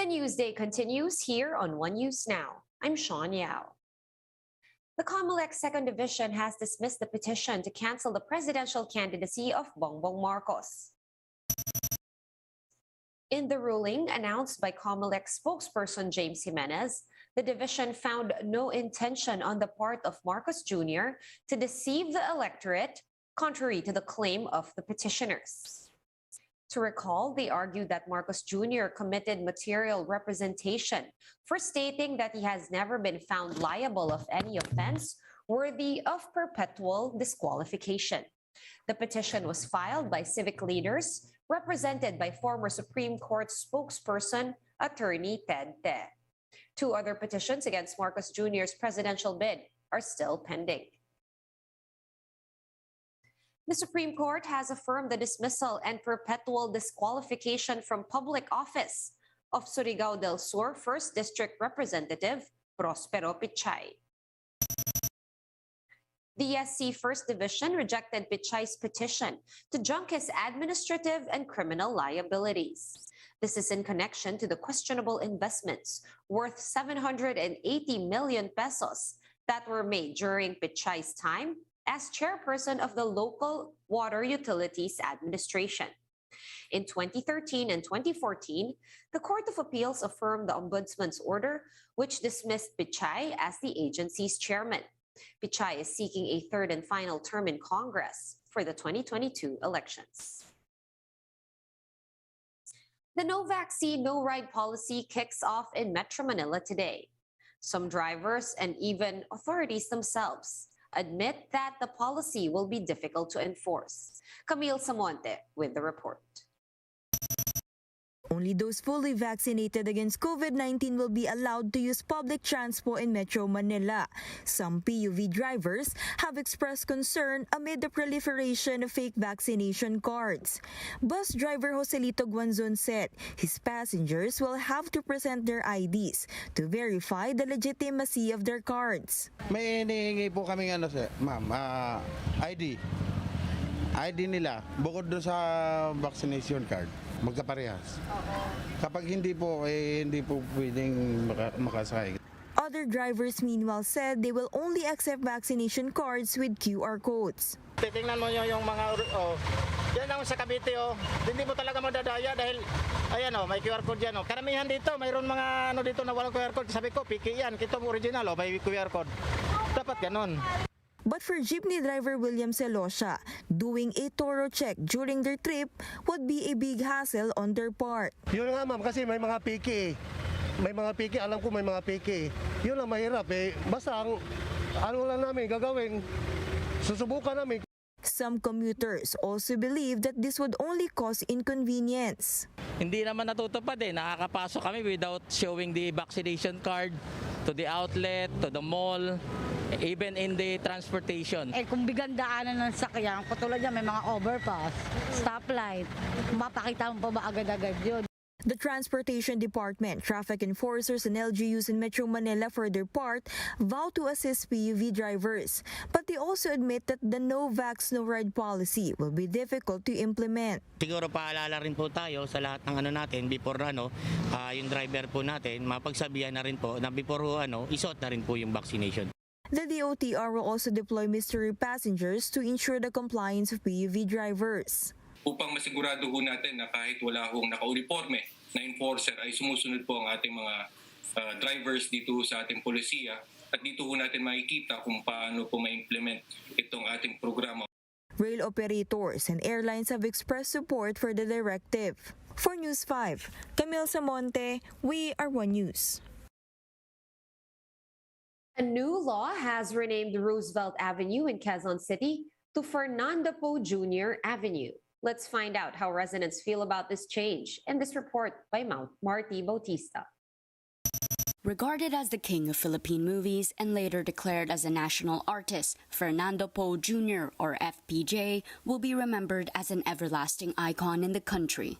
The news day continues here on One News Now. I'm Sean Yao. The COMELEC Second Division has dismissed the petition to cancel the presidential candidacy of Bongbong Marcos. In the ruling announced by COMELEC spokesperson James Jimenez, the division found no intention on the part of Marcos Jr. to deceive the electorate, contrary to the claim of the petitioners. To recall, they argued that Marcos Jr. committed material representation for stating that he has never been found liable of any offense worthy of perpetual disqualification. The petition was filed by civic leaders represented by former Supreme Court spokesperson Attorney Ted Te. Two other petitions against Marcos Jr.'s presidential bid are still pending. The Supreme Court has affirmed the dismissal and perpetual disqualification from public office of Surigao del Sur 1st District Representative Prospero Pichay. The SC 1st Division rejected Pichay's petition to junk his administrative and criminal liabilities. This is in connection to the questionable investments worth 780 million pesos that were made during Pichay's time as chairperson of the Local Water Utilities Administration. In 2013 and 2014, the Court of Appeals affirmed the Ombudsman's order, which dismissed Pichay as the agency's chairman. Pichay is seeking a third and final term in Congress for the 2022 elections. The no vaccine, no ride policy kicks off in Metro Manila today. Some drivers and even authorities themselves admit that the policy will be difficult to enforce. Camille Samonte with the report. Only those fully vaccinated against COVID-19 will be allowed to use public transport in Metro Manila. Some PUV drivers have expressed concern amid the proliferation of fake vaccination cards. Bus driver Joselito Guanzon said his passengers will have to present their IDs to verify the legitimacy of their cards. May hinihingi po kaming ID. ID nila, bukod doon sa vaccination card. Magkaparehas. Kapag hindi po pwedeng makasakay. Other drivers meanwhile said they will only accept vaccination cards with QR codes. Titingnan mo yung mga yan lang sa Cavite hindi mo talaga madadaya dahil ayan may QR code yan Karamihan dito mayroon mga dito na walang QR code. Sabi ko piki yan, kito mo original may QR code. Dapat ganon. But for jeepney driver William Celosha, doing a thorough check during their trip would be a big hassle on their part. Yun nga ma'am, kasi may mga piki. May mga piki, alam ko may mga piki. Yun lang mahirap Basta ano lang namin gagawin, susubukan namin. Some commuters also believe that this would only cause inconvenience. Hindi naman natutupad nakakapasok kami without showing the vaccination card to the outlet, to the mall, even in the transportation. Kung bigandaanan ng sakyan, katulad niya may mga overpass, stoplight, mapakita mo pa ba agad-agad yun? The Transportation Department, traffic enforcers and LGUs in Metro Manila for their part vow to assist PUV drivers. But they also admit that the no vax, no ride policy will be difficult to implement. Siguro paalala rin po tayo sa lahat ng natin before yung driver po natin, mapagsabihan na rin po na before isuot na rin po yung vaccination. The DOTR will also deploy mystery passengers to ensure the compliance of PUV drivers. Upang masigurado ho natin na kahit wala hong naka-uniforme na enforcer ay sumusunod po ang ating mga drivers dito sa ating polisiya at dito ho natin makikita kung paano po ma-implement itong ating programa. Rail operators and airlines have expressed support for the directive. For News 5, Camille Samonte, we are One News. A new law has renamed Roosevelt Avenue in Quezon City to Fernando Po Jr. Avenue. Let's find out how residents feel about this change in this report by Marty Bautista. Regarded as the king of Philippine movies and later declared as a national artist, Fernando Po Jr. or FPJ will be remembered as an everlasting icon in the country.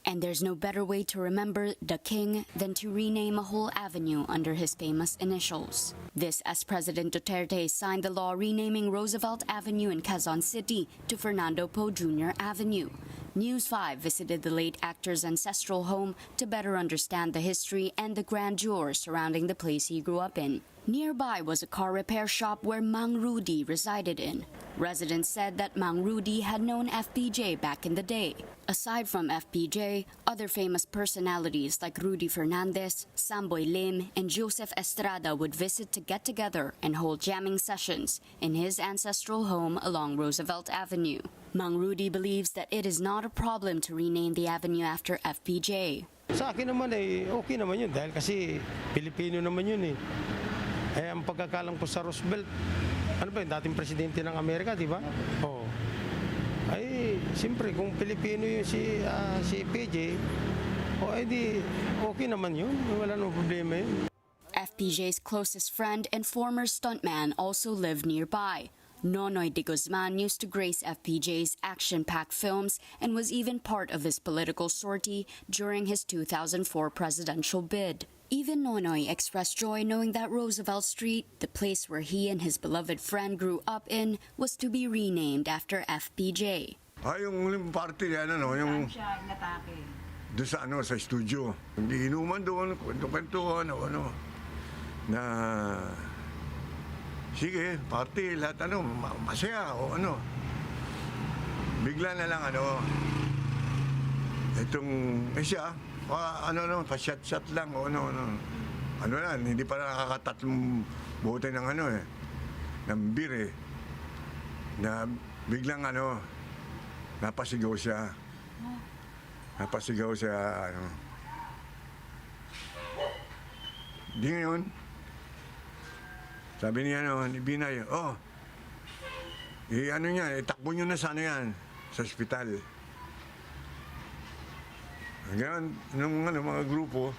And there's no better way to remember the king than to rename a whole avenue under his famous initials. This as President Duterte signed the law renaming Roosevelt Avenue in Quezon City to Fernando Po Jr. Avenue. News 5 visited the late actor's ancestral home to better understand the history and the grandeur surrounding the place he grew up in. Nearby was a car repair shop where Mang Rudy resided in. Residents said that Mang Rudy had known FPJ back in the day. Aside from FPJ, other famous personalities like Rudy Fernandez, Samboy Lim, and Joseph Estrada would visit to get together and hold jamming sessions in his ancestral home along Roosevelt Avenue. Mang Rudy believes that it is not a problem to rename the avenue after FPJ. Sa akin naman okay naman yun dahil kasi Filipino naman yun eh. Ang pagkakalam ko sa Roosevelt, ano ba yung dating presidente ng Amerika, di ba? Oo. Ay, siyempre, kung Pilipino yung si PJ, di okay naman yun. Wala nang problema yun. FPJ's closest friend and former stuntman also lived nearby. Nonoy de Guzman used to grace FPJ's action-packed films and was even part of his political sortie during his 2004 presidential bid. Even Nonoy expressed joy knowing that Roosevelt Street, the place where he and his beloved friend grew up in, was to be renamed after FPJ. Yung party yan, yung doon sa studio. Hindi inuman doon, kwento-kwentuhan, na sige, party, lahat masaya o Bigla na lang itong siya, pa-shot lang o hindi pa nakakatatlong bote ng ng beer na biglang napasigaw siya. Di ngayon, sabi niya ni Binay, itakbo niyo na sa yan, sa ospital. Ngayon, mga grupo,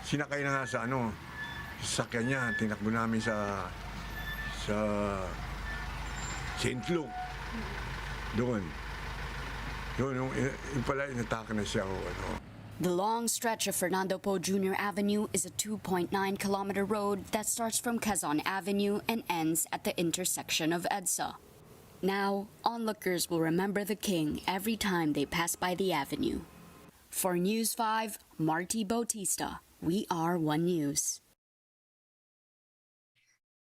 sinakay na nga sa sasakyan niya, tinakbo namin sa St. Luke. Doon yung pala inatake na siya The long stretch of Fernando Poe Jr. Avenue is a 2.9-kilometer road that starts from Quezon Avenue and ends at the intersection of EDSA. Now, onlookers will remember the king every time they pass by the avenue. For News 5, Marty Bautista, we are One News.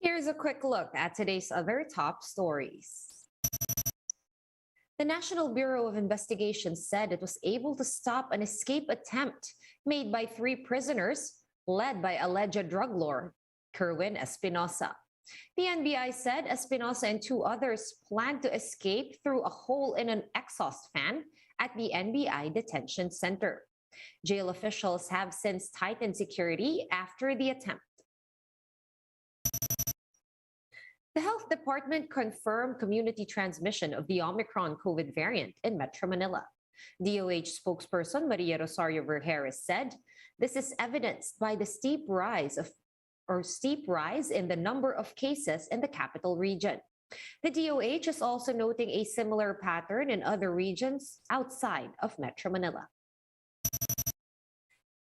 Here's a quick look at today's other top stories. The National Bureau of Investigation said it was able to stop an escape attempt made by 3 prisoners led by alleged drug lord Kerwin Espinosa. The NBI said Espinosa and 2 others planned to escape through a hole in an exhaust fan at the NBI detention center. Jail officials have since tightened security after the attempt. The health department confirmed community transmission of the Omicron COVID variant in Metro Manila. DOH spokesperson Maria Rosario Vergeres said this is evidenced by the steep rise in the number of cases in the capital region. The DOH is also noting a similar pattern in other regions outside of Metro Manila.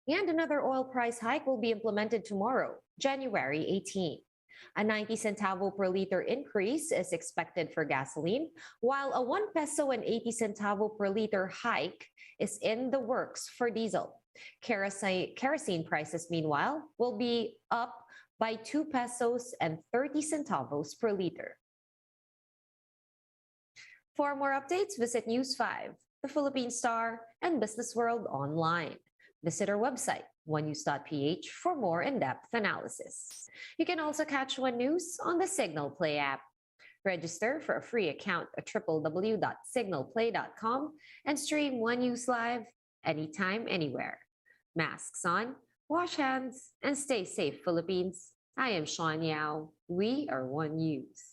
And another oil price hike will be implemented tomorrow, January 18. A 90 centavo per liter increase is expected for gasoline, while a 1 peso and 80 centavo per liter hike is in the works for diesel. Kerosene prices, meanwhile, will be up by 2 pesos and 30 centavos per liter. For more updates, visit News 5, The Philippine Star, and Business World online. Visit our website, onenews.ph, for more in-depth analysis. You can also catch One News on the Signal Play app. Register for a free account at www.signalplay.com and stream One News live anytime, anywhere. Masks on, wash hands, and stay safe, Philippines. I am Sean Yao. We are One News.